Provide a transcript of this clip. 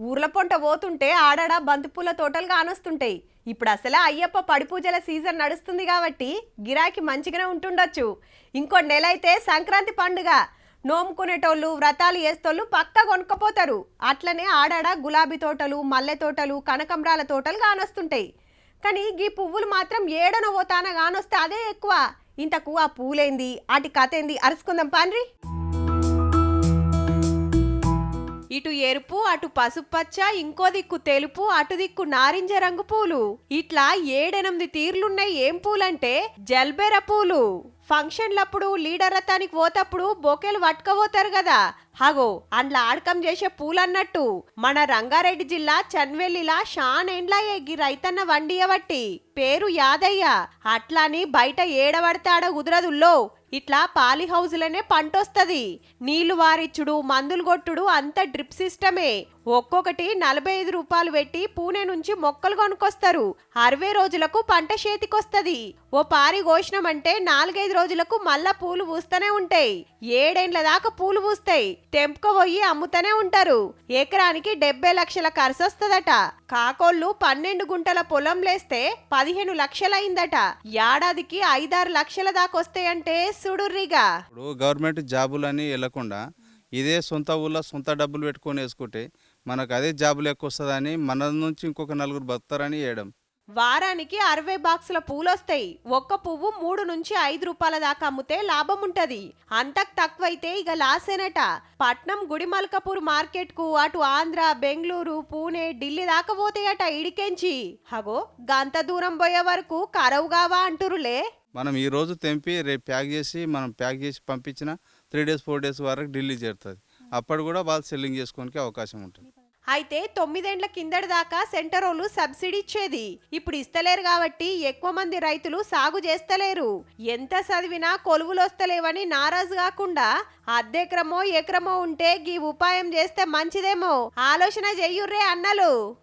ఊర్ల పొంట పోతుంటే ఆడాడ బంతిపూల తోటలు కానొస్తుంటాయి. ఇప్పుడు అసలే అయ్యప్ప పడిపూజల సీజన్ నడుస్తుంది కాబట్టి గిరాకీ మంచిగానే ఉంటుండొచ్చు. ఇంకో నెల అయితే సంక్రాంతి పండుగ. నోముకునేటోళ్ళు వ్రతాలు చేస్తోళ్ళు పక్కా కొనుక్కపోతారు. అట్లనే ఆడాడ గులాబీ తోటలు, మల్లె తోటలు, కనకంబరాల తోటలు కానొస్తుంటాయి. కానీ ఈ పువ్వులు మాత్రం ఏడనో పోతాన కానొస్తే అదే ఎక్కువ. ఇంతకు ఆ పూలేంది, అటు కథ ఏంది అరుచుకుందాం పాండ్రి. ఇటు ఎరుపు, అటు పసుపు పచ్చ, ఇంకో దిక్కు తెలుపు, అటు దిక్కు నారింజ రంగు పూలు. ఇట్లా 7-8 తీర్లున్నాయి. ఏం పూలంటే జల్బెర పూలు. ఫంక్షన్లప్పుడు లీడర్ రథానికి పోతప్పుడు బొకేలు పట్టుకపోతారు కదా, హగో అండ్ల ఆడకం చేసే పూలన్నట్టు. మన రంగారెడ్డి జిల్లా చన్వెల్లిలా షానేండ్లయే గి రైతన్న వండియబట్టి పేరు యాదయ్య. అట్లాని బయట ఏడబడతాడ కుదరదుల్లో. ఇట్లా పాలి హౌజులనే పంటొస్తది. నీళ్లు వారిచ్చుడు, మందులు కొట్టుడు అంత డ్రిప్ సిస్టమే. ఒక్కొక్కటి 45 రూపాయలు పెట్టి పూణే నుంచి మొక్కలు కొనుక్కొస్తారు. 60 రోజులకు పంట చేతికొస్తది. ఓ పారి కోసినామంటే 4-5 రోజులకు మళ్ళా పూలు పూస్తూనే ఉంటాయి. 7 ఏండ్ల దాకా పూలు పూస్తాయి. తెంపుకోబోయి అమ్ముతూనే ఉంటారు. ఎకరానికి 70 లక్షల ఖర్చు వస్తదట. కాకోళ్ళు 12 గుంటల పొలం లేస్తే 15 లక్షలైందట. ఏడాదికి 5-6 లక్షల దాకా వస్తాయంటే సుడుర్రిగా. ఇప్పుడు గవర్నమెంట్ జాబులని వెళ్లకుండా ఇదే సొంత ఊళ్ళో సొంత డబ్బులు పెట్టుకొని వేసుకుంటే మనకు అదే జాబులు ఎక్కువ వస్తుందని మన నుంచి ఇంకొక 4 బతారని వేయడం. వారానికి 60 బాక్సుల పూలొస్తాయి. ఒక్క పువ్వు 3 నుంచి 5 రూపాయల దాకా అమ్ముతే లాభం ఉంటది. అంతకు తక్కువైతే ఇక లాసేనట. పట్నం గుడిమల్కపూర్ మార్కెట్ కు అటు ఆంధ్ర, బెంగళూరు, పూణే, ఢిల్లీ దాకా పోతాయట ఇడికెంచి. హగో గంత దూరం పోయే వరకు కరవుగావా అంటురులే. మనం ఈ రోజు తెంపి రేపు ప్యాక్ చేసి పంపించిన 3 డేస్ 4 డేస్ వరకు ఢిల్లీ చేరుతుంది. అప్పుడు కూడా వాళ్ళు సెల్లింగ్ చేసుకోవడానికి అవకాశం ఉంటుంది. అయితే 9 ఏండ్ల కిందటి దాకా సెంటరోళ్ళు సబ్సిడీ ఇచ్చేది. ఇప్పుడు ఇస్తలేరు కాబట్టి ఎక్కువ మంది రైతులు సాగు చేస్తలేరు. ఎంత చదివినా కొలువులు వస్తలేవని నారాజు కాకుండా అద్దెక్రమో ఎకరమో ఉంటే గీ ఉపాయం చేస్తే మంచిదేమో ఆలోచన చెయ్యుర్రే అన్నలు.